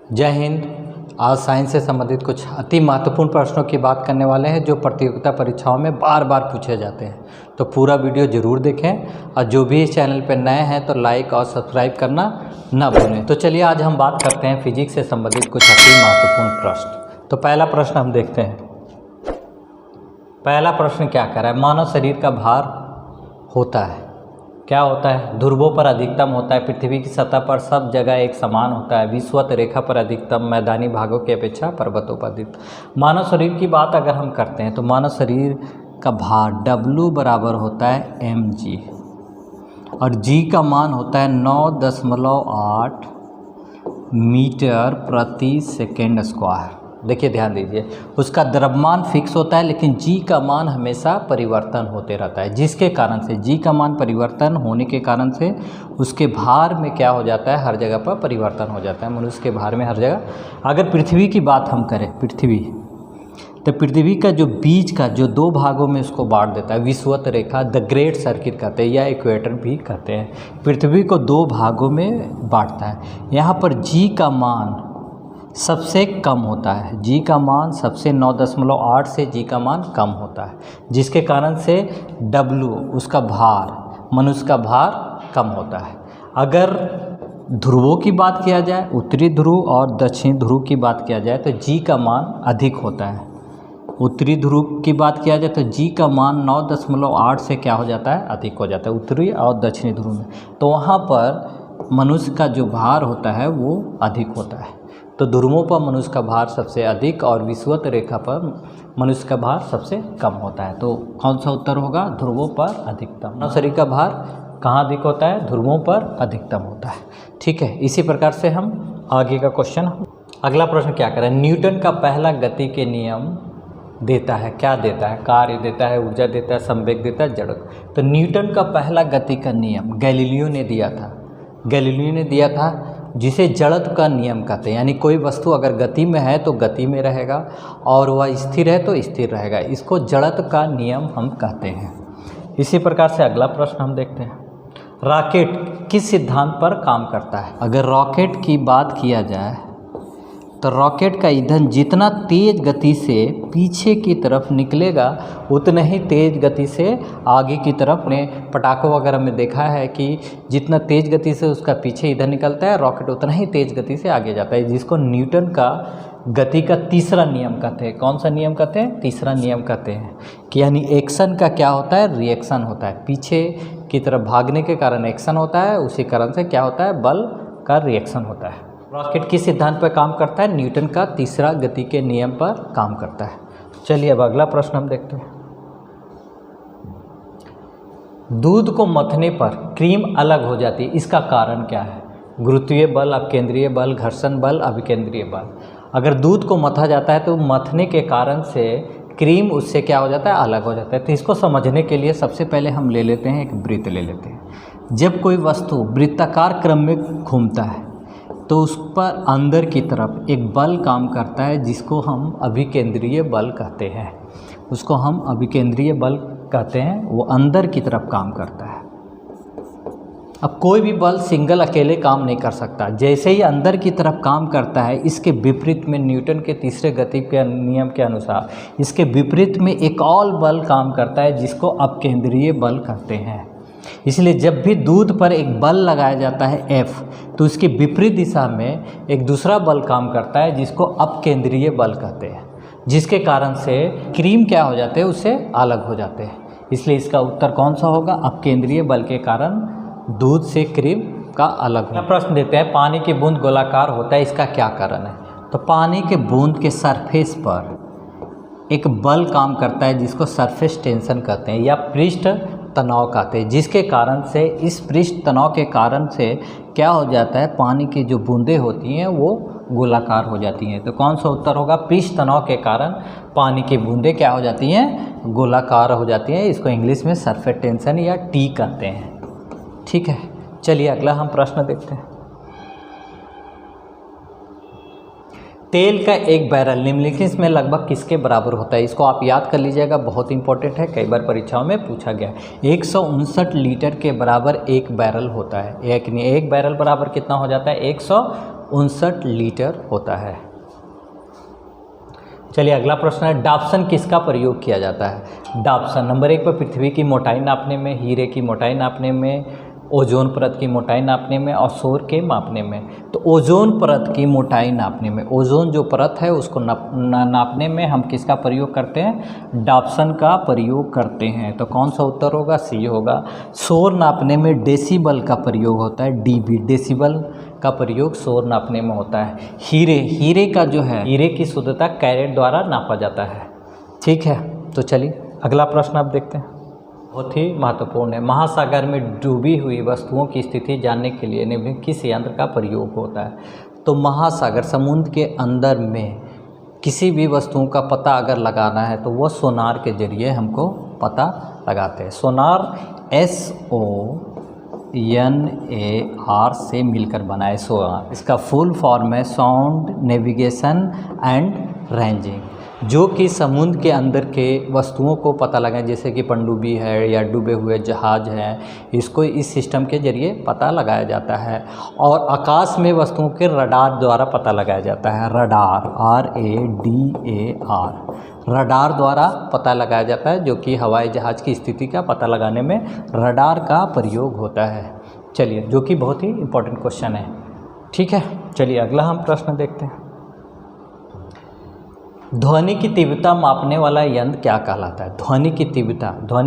जय हिंद। आज साइंस से संबंधित कुछ अति महत्वपूर्ण प्रश्नों की बात करने वाले हैं जो प्रतियोगिता परीक्षाओं में बार बार पूछे जाते हैं। तो पूरा वीडियो ज़रूर देखें और जो भी इस चैनल पर नए हैं तो लाइक और सब्सक्राइब करना ना भूलें। तो चलिए आज हम बात करते हैं फिजिक्स से संबंधित कुछ अति महत्वपूर्ण प्रश्न। तो पहला प्रश्न हम देखते हैं। पहला प्रश्न क्या कह रहा है? मानव शरीर का भार होता है, क्या होता है? ध्रुवों पर अधिकतम होता है, पृथ्वी की सतह पर सब जगह एक समान होता है, विषुवत रेखा पर अधिकतम, मैदानी भागों की अपेक्षा पर्वतों पर अधिकतम। मानव शरीर की बात अगर हम करते हैं तो मानव शरीर का भार W बराबर होता है mg और g का मान होता है 9.8 मीटर प्रति सेकेंड स्क्वायर। देखिए ध्यान दीजिए, उसका द्रव्यमान फिक्स होता है लेकिन g का मान हमेशा परिवर्तन होते रहता है, जिसके कारण से g का मान परिवर्तन होने के कारण से उसके भार में क्या हो जाता है, हर जगह पर परिवर्तन हो जाता है। मनुष्य के भार में हर जगह। अगर पृथ्वी की बात हम करें, पृथ्वी, तो पृथ्वी का जो बीच का जो दो भागों में उसको बांट देता है, विषुवत रेखा, द ग्रेट सर्किल कहते हैं या इक्वेटर भी कहते हैं, पृथ्वी को दो भागों में बांटता है। यहाँ पर g का मान सबसे कम होता है, g का मान सबसे 9.8 से g का मान कम होता है, जिसके कारण से W उसका भार, मनुष्य का भार कम होता है। अगर ध्रुवों की बात किया जाए, उत्तरी ध्रुव और दक्षिणी ध्रुव की बात किया जाए तो g का मान अधिक होता है। उत्तरी ध्रुव की बात किया जाए तो g का मान 9.8 से क्या हो जाता है, अधिक हो जाता है उत्तरी और दक्षिणी ध्रुव में। तो वहाँ पर मनुष्य का जो भार होता है वो अधिक होता है। तो ध्रुवों पर मनुष्य का भार सबसे अधिक और विषुवत रेखा पर मनुष्य का भार सबसे कम होता है। तो कौन सा उत्तर होगा? ध्रुवों पर अधिकतम। मानव शरीर का भार कहाँ अधिक होता है? ध्रुवों पर अधिकतम होता है। ठीक है, इसी प्रकार से हम आगे का क्वेश्चन, अगला प्रश्न क्या करें? न्यूटन का पहला गति के नियम देता है, क्या देता है? कार्य देता है, ऊर्जा देता है, संवेग देता है, जड़त्व। तो न्यूटन का पहला गति का नियम गैलीलियो ने दिया था। गैलीलियो ने दिया था जिसे जड़त्व का नियम कहते हैं, यानी कोई वस्तु अगर गति में है तो गति में रहेगा और वह स्थिर है तो स्थिर रहेगा। इसको जड़त्व का नियम हम कहते हैं। इसी प्रकार से अगला प्रश्न हम देखते हैं। रॉकेट किस सिद्धांत पर काम करता है? अगर रॉकेट की बात किया जाए तो रॉकेट का ईंधन जितना तेज़ गति से पीछे की तरफ निकलेगा उतना ही तेज़ गति से आगे की तरफ। ने पटाखों वगैरह में देखा है कि जितना तेज़ गति से उसका पीछे ईंधन निकलता है, रॉकेट उतना ही तेज़ गति से आगे जाता है, जिसको न्यूटन का गति का तीसरा नियम कहते हैं। कौन सा नियम कहते हैं? तीसरा नियम कहते हैं कि यानी एक्शन का क्या होता है, रिएक्शन होता है। पीछे की तरफ भागने के कारण एक्शन होता है, उसी कारण से क्या होता है, बल का रिएक्शन होता है। रॉकेट किस सिद्धांत पर काम करता है? न्यूटन का तीसरा गति के नियम पर काम करता है। चलिए अब अगला प्रश्न हम देखते हैं। दूध को मथने पर क्रीम अलग हो जाती है, इसका कारण क्या है? गुरुत्वीय बल, अपकेंद्रीय बल, घर्षण बल, अभिकेंद्रीय बल। अगर दूध को मथा जाता है तो मथने के कारण से क्रीम उससे क्या हो जाता है, अलग हो जाता है। तो इसको समझने के लिए सबसे पहले हम ले लेते हैं, एक वृत्त ले लेते हैं। जब कोई वस्तु वृत्ताकार क्रम में घूमता है तो उस पर अंदर की तरफ एक बल काम करता है जिसको हम अभिकेंद्रीय बल कहते हैं। उसको हम अभिकेंद्रीय बल कहते हैं, वो अंदर की तरफ काम करता है। अब कोई भी बल सिंगल अकेले काम नहीं कर सकता, जैसे ही अंदर की तरफ काम करता है इसके विपरीत में न्यूटन के तीसरे गति के नियम के अनुसार इसके विपरीत में एक और बल काम करता है जिसको अपकेंद्रीय बल कहते हैं। इसलिए जब भी दूध पर एक बल लगाया जाता है F, तो उसके विपरीत दिशा में एक दूसरा बल काम करता है जिसको अपकेंद्रीय बल कहते हैं, जिसके कारण से क्रीम क्या हो जाते हैं, उससे अलग हो जाते हैं। इसलिए इसका उत्तर कौन सा होगा? अपकेंद्रीय बल के कारण दूध से क्रीम का अलग होना। प्रश्न देते हैं, पानी की बूंद गोलाकार होता है, इसका क्या कारण है? तो पानी के बूंद के सरफेस पर एक बल काम करता है जिसको सरफेस टेंशन कहते हैं या पृष्ठ तनाव कहते हैं, जिसके कारण से इस पृष्ठ तनाव के कारण से क्या हो जाता है, पानी की जो बूंदें होती हैं वो गोलाकार हो जाती हैं। तो कौन सा उत्तर होगा? पृष्ठ तनाव के कारण पानी की बूंदें क्या हो जाती हैं, गोलाकार हो जाती हैं। इसको इंग्लिश में सरफेस टेंशन या टी कहते हैं। ठीक है, चलिए अगला हम प्रश्न देखते हैं। तेल का एक बैरल निम्नलिखित में लगभग किसके बराबर होता है? इसको आप याद कर लीजिएगा, बहुत इंपॉर्टेंट है, कई बार परीक्षाओं में पूछा गया है। 159 लीटर के बराबर एक बैरल होता है। एक बैरल बराबर कितना हो जाता है? 59 लीटर होता है। चलिए अगला प्रश्न है, डाप्सन किसका प्रयोग किया जाता है? डाप्सन नंबर 1 पर पृथ्वी की मोटाई नापने में, हीरे की मोटाई नापने में, ओजोन परत की मोटाई नापने में और सौर के मापने में। तो ओजोन परत की मोटाई नापने में, ओजोन जो परत है उसको नापने में हम किसका प्रयोग करते हैं? डाप्सन का प्रयोग करते हैं। तो कौन सा उत्तर होगा? सी होगा। सौर नापने में डेसिबल का प्रयोग होता है, डीबी, डेसिबल का प्रयोग सौर नापने में होता है। हीरे का जो है, हीरे की शुद्धता कैरेट द्वारा नापा जाता है। ठीक है, तो चलिए अगला प्रश्न आप देखते हैं, बहुत ही महत्वपूर्ण है। महासागर में डूबी हुई वस्तुओं की स्थिति जानने के लिए निम्नलिखित किस यंत्र का प्रयोग होता है? तो महासागर, समुद्र के अंदर में किसी भी वस्तुओं का पता अगर लगाना है तो वह सोनार के जरिए हमको पता लगाते हैं। सोनार SONAR से मिलकर बना है सोनार। इसका फुल फॉर्म है साउंड नेविगेशन एंड रेंजिंग, जो कि समुद्र के अंदर के वस्तुओं को पता लगाए, जैसे कि पनडुब्बी है या डूबे हुए जहाज हैं, इसको इस सिस्टम के जरिए पता लगाया जाता है। और आकाश में वस्तुओं के रडार द्वारा पता लगाया जाता है। रडार, RADAR, रडार द्वारा पता लगाया जाता है, जो कि हवाई जहाज़ की स्थिति का पता लगाने में रडार का प्रयोग होता है। चलिए, जो कि बहुत ही इम्पोर्टेंट क्वेश्चन है। ठीक है, चलिए अगला हम प्रश्न देखते हैं। ध्वनि की तीव्रता मापने वाला यंत्र क्या कहलाता है? ध्वनि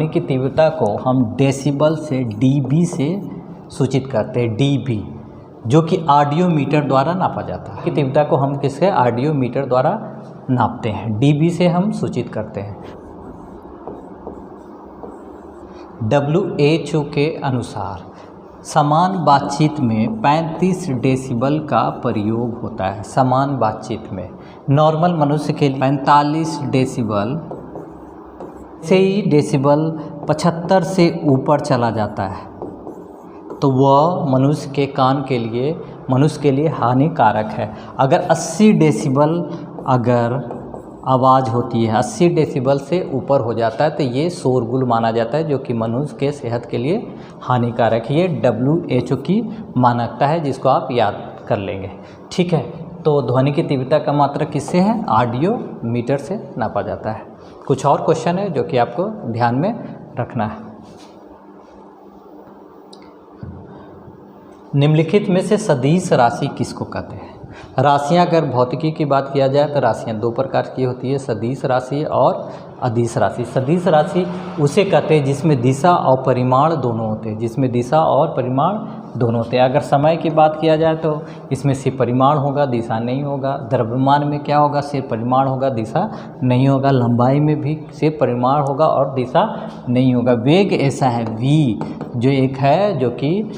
की तीव्रता को हम डेसिबल से, डीबी से सूचित करते हैं, डीबी, जो कि ऑडियोमीटर द्वारा नापा जाता है। की तीव्रता को हम किससे? ऑडियोमीटर द्वारा नापते हैं, डीबी से हम सूचित करते हैं। WHO के अनुसार समान बातचीत में 35 डेसिबल का प्रयोग होता है। समान बातचीत में नॉर्मल मनुष्य के लिए 45 डेसिबल से ही डेसिबल 75 से ऊपर चला जाता है तो वह मनुष्य के कान के लिए, मनुष्य के लिए हानिकारक है। अगर 80 डेसिबल अगर आवाज़ होती है, 80 डेसिबल से ऊपर हो जाता है तो ये शोरगुल माना जाता है, जो कि मनुष्य के सेहत के लिए हानिकारक है। ये WHO की मानकता है, जिसको आप याद कर लेंगे। ठीक है, तो ध्वनि की तीव्रता का मात्रक किससे है? ऑडियो मीटर से नापा जाता है। कुछ और क्वेश्चन है जो कि आपको ध्यान में रखना है। निम्नलिखित में से सदिश राशि किसको कहते हैं? राशियां, अगर भौतिकी की बात किया जाए तो राशियां दो प्रकार की होती है, सदिश राशि और अदिश राशि। सदिश राशि उसे कहते हैं जिसमें दिशा और परिमाण दोनों होते हैं, जिसमें दिशा और परिमाण दोनों होते हैं। अगर समय की बात किया जाए तो इसमें सिर्फ परिमाण होगा, दिशा नहीं होगा। द्रव्यमान में क्या होगा? सिर्फ परिमाण होगा, दिशा नहीं होगा। लंबाई में भी सिर्फ परिमाण होगा और दिशा नहीं होगा। वेग ऐसा है, v जो एक है, जो कि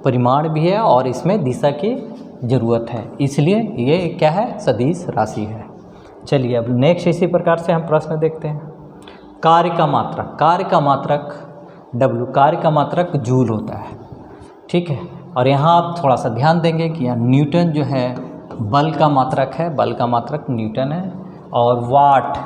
परिमाण भी है और इसमें दिशा की ज़रूरत है, इसलिए ये क्या है? सदिश राशि है। चलिए अब नेक्स्ट इसी प्रकार से हम प्रश्न देखते हैं। कार्य का मात्रक, कार्य का मात्रक W, कार्य का मात्रक जूल होता है। ठीक है, और यहाँ आप थोड़ा सा ध्यान देंगे कि यहाँ न्यूटन जो है बल का मात्रक है, बल का मात्रक न्यूटन है। और वाट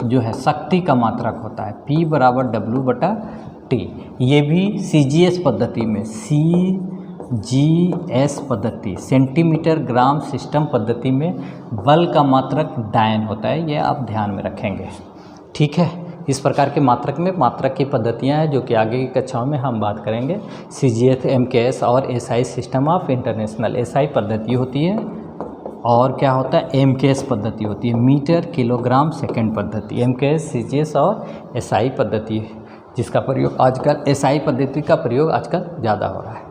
जो है शक्ति का मात्रक होता है, P = W/T। ये भी CGS पद्धति में, CGS पद्धति, सेंटीमीटर ग्राम सिस्टम पद्धति में बल का मात्रक डायन होता है, ये आप ध्यान में रखेंगे। ठीक है, इस प्रकार के मात्रक में मात्रक की पद्धतियां हैं, जो कि आगे की कक्षाओं में हम बात करेंगे। CGS, MKS और SI system of international, SI पद्धति होती है। और क्या होता है? MKS पद्धति होती है, मीटर किलोग्राम सेकंड पद्धति। MKS, CGS और SI पद्धति, जिसका प्रयोग आजकल, SI पद्धति का प्रयोग आजकल ज़्यादा हो रहा है।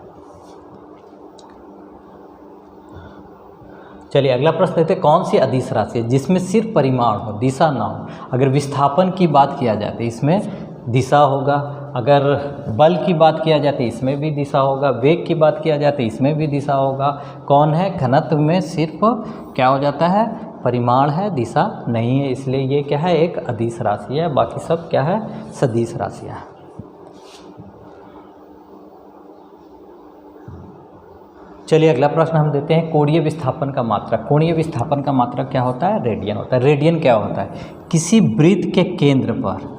चलिए अगला प्रश्न लेते हैं। कौन सी अदिश राशि है जिसमें सिर्फ परिमाण हो, दिशा ना हो? अगर विस्थापन की बात किया जाए तो इसमें दिशा होगा। अगर बल की बात किया जाए तो इसमें भी दिशा होगा। वेग की बात किया जाए तो इसमें भी दिशा होगा। कौन है? घनत्व में सिर्फ क्या हो जाता है? परिमाण है, दिशा नहीं है, इसलिए ये क्या है? एक अदिश राशि है। बाकी सब क्या है? सदिश राशियाँ। चलिए अगला प्रश्न हम देते हैं। कोणीय विस्थापन का मात्रक, कोणीय विस्थापन का मात्रक क्या होता है? रेडियन होता है। रेडियन क्या होता है? किसी वृत्त के केंद्र पर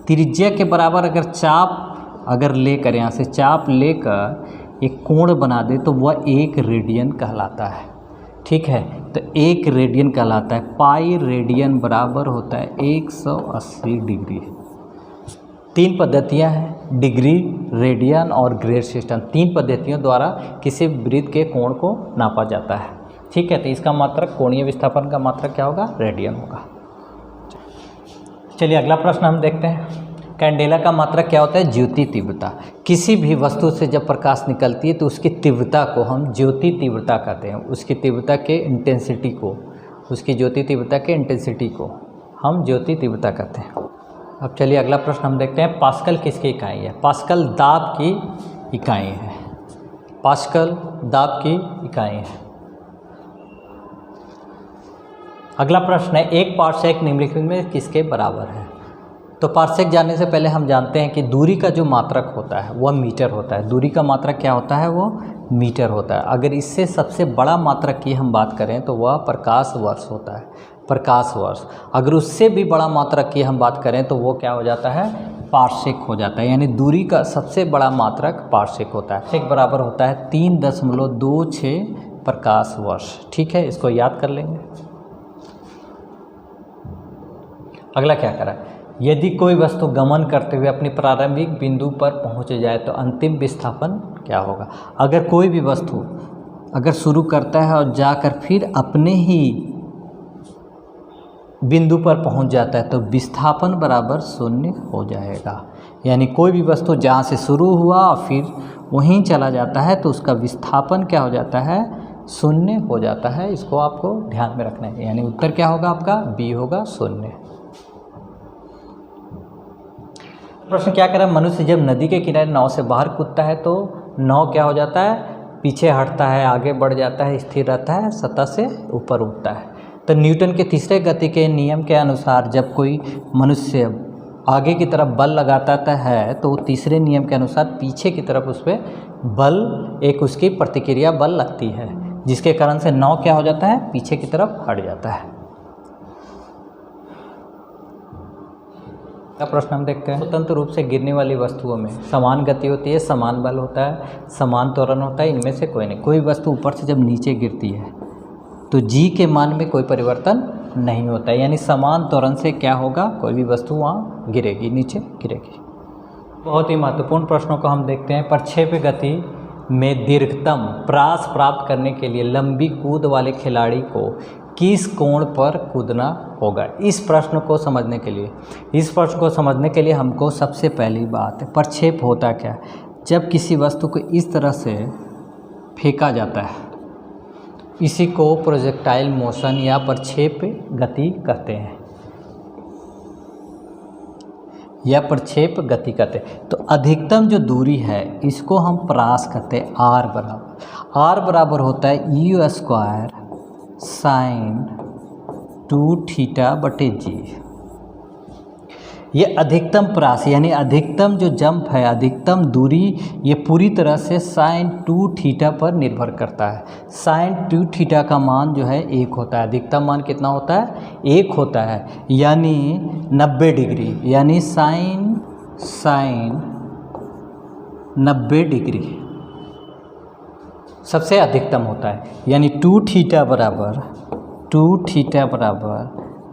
त्रिज्या के बराबर अगर चाप अगर लेकर, यहाँ से चाप लेकर एक कोण बना दे तो वह 1 रेडियन कहलाता है। ठीक है, तो 1 रेडियन कहलाता है। पाई रेडियन बराबर होता है 180 डिग्री। 3 पद्धतियां हैं, डिग्री, रेडियन और ग्रेड सिस्टम। 3 पद्धतियों द्वारा किसी वृत्त के कोण को नापा जाता है। ठीक है, तो इसका मात्रक, कोणीय विस्थापन का मात्रक क्या होगा? रेडियन होगा। चलिए अगला प्रश्न हम देखते हैं। कैंडेला का मात्रक क्या होता है? ज्योति तीव्रता। किसी भी वस्तु से जब प्रकाश निकलती है तो उसकी तीव्रता को हम ज्योति तीव्रता कहते हैं। उसकी तीव्रता के इंटेंसिटी को, उसकी ज्योति तीव्रता के इंटेंसिटी को हम ज्योति तीव्रता कहते हैं। अब चलिए अगला प्रश्न हम देखते हैं। पास्कल किसकी इकाई है? पास्कल दाब की इकाई है। पास्कल दाब की इकाई है। अगला प्रश्न है, 1 पार्सेक निम्नलिखित में किसके बराबर है? तो पार्सेक जानने से पहले हम जानते हैं कि दूरी का जो मात्रक होता है वह मीटर होता है। दूरी का मात्रक क्या होता है? वो मीटर होता है। अगर इससे सबसे बड़ा मात्रक की हम बात करें तो वह प्रकाश वर्ष होता है, प्रकाश वर्ष। अगर उससे भी बड़ा मात्रक की हम बात करें तो वो क्या हो जाता है? पार्सेक हो जाता है। यानी दूरी का सबसे बड़ा मात्रक पार्सेक होता है। पार्सेक बराबर होता है 3.26 प्रकाश वर्ष। ठीक है, इसको याद कर लेंगे। अगला क्या करा है? यदि कोई वस्तु गमन करते हुए अपनी प्रारंभिक बिंदु पर पहुंच जाए तो अंतिम विस्थापन क्या होगा? अगर कोई भी वस्तु अगर शुरू करता है और जाकर फिर अपने ही बिंदु पर पहुंच जाता है तो विस्थापन बराबर 0 हो जाएगा। यानी कोई भी वस्तु जहां से शुरू हुआ और फिर वहीं चला जाता है तो उसका विस्थापन क्या हो जाता है? 0 हो जाता है। इसको आपको ध्यान में रखना है। यानी उत्तर क्या होगा आपका? बी होगा, 0। प्रश्न क्या कह रहा है? मनुष्य जब नदी के किनारे नाव से बाहर कूदता है तो नाव क्या हो जाता है? पीछे हटता है, आगे बढ़ जाता है, स्थिर रहता है, सतह से ऊपर उठता है। तो न्यूटन के तीसरे गति के नियम के अनुसार जब कोई मनुष्य आगे की तरफ बल लगाता है तो तीसरे नियम के अनुसार पीछे की तरफ उस पर बल, एक उसकी प्रतिक्रिया बल लगती है, जिसके कारण से नाव क्या हो जाता है? पीछे की तरफ हट जाता है। का प्रश्न हम देखते हैं। स्वतंत्र रूप से गिरने वाली वस्तुओं में समान गति होती है, समान बल होता है, समान त्वरण होता है। इनमें से कोई नहीं। कोई वस्तु ऊपर से जब नीचे गिरती है तो जी के मान में कोई परिवर्तन नहीं होता है। यानी समान त्वरण से क्या होगा? कोई भी वस्तु वहाँ गिरेगी, नीचे गिरेगी। बहुत ही महत्वपूर्ण प्रश्नों को हम देखते हैं। प्रक्षेप्य गति में दीर्घतम प्रास प्राप्त करने के लिए लंबी कूद वाले खिलाड़ी को किस कोण पर कूदना होगा? इस प्रश्न को समझने के लिए हमको सबसे पहली बात है, प्रक्षेप होता क्या है? जब किसी वस्तु को इस तरह से फेंका जाता है, इसी को प्रोजेक्टाइल मोशन या प्रक्षेप गति कहते हैं, या प्रक्षेप गति कहते हैं। तो अधिकतम जो दूरी है इसको हम प्रास कहते हैं। आर बराबर होता है यू स्क्वायर साइन 2θ/g। ये अधिकतम प्रास यानी अधिकतम जो जंप है, अधिकतम दूरी, ये पूरी तरह से साइन 2θ पर निर्भर करता है। साइन 2θ का मान जो है 1 होता है। अधिकतम मान कितना होता है? 1 होता है। यानी 90 डिग्री, यानी साइन 90 डिग्री सबसे अधिकतम होता है। यानी 2θ बराबर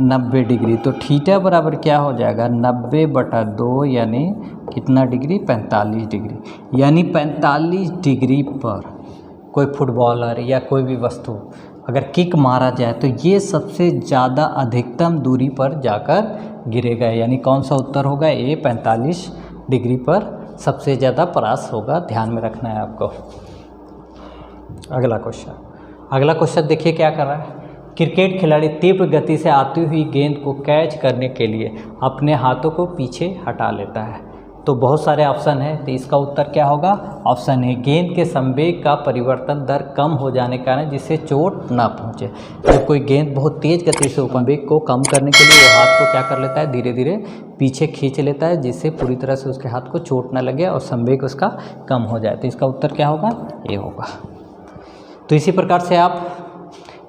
90 डिग्री। तो थीटा बराबर क्या हो जाएगा? 90/2 यानी कितना डिग्री? 45 डिग्री। यानी 45 डिग्री पर कोई फुटबॉलर या कोई भी वस्तु अगर किक मारा जाए तो ये सबसे ज़्यादा अधिकतम दूरी पर जाकर गिरेगा। यानी कौन सा उत्तर होगा? ये 45 डिग्री पर सबसे ज़्यादा प्रयास होगा। ध्यान में रखना है आपको। अगला क्वेश्चन देखिए क्या कर रहा है। क्रिकेट खिलाड़ी तीव्र गति से आती हुई गेंद को कैच करने के लिए अपने हाथों को पीछे हटा लेता है। तो बहुत सारे ऑप्शन है, तो इसका उत्तर क्या होगा? ऑप्शन है गेंद के संवेग का परिवर्तन दर कम हो जाने के कारण जिससे चोट ना पहुंचे। जब कोई गेंद बहुत तेज गति से संवेग को कम करने के लिए वो हाथ को क्या कर लेता है? धीरे धीरे पीछे खींच लेता है, जिससे पूरी तरह से उसके हाथ को चोट ना लगे और संवेग उसका कम हो जाए। तो इसका उत्तर क्या होगा? ये होगा। तो इसी प्रकार से आप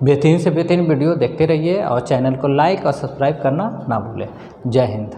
बेहतरीन से बेहतरीन वीडियो देखते रहिए और चैनल को लाइक और सब्सक्राइब करना ना भूलें। जय हिंद।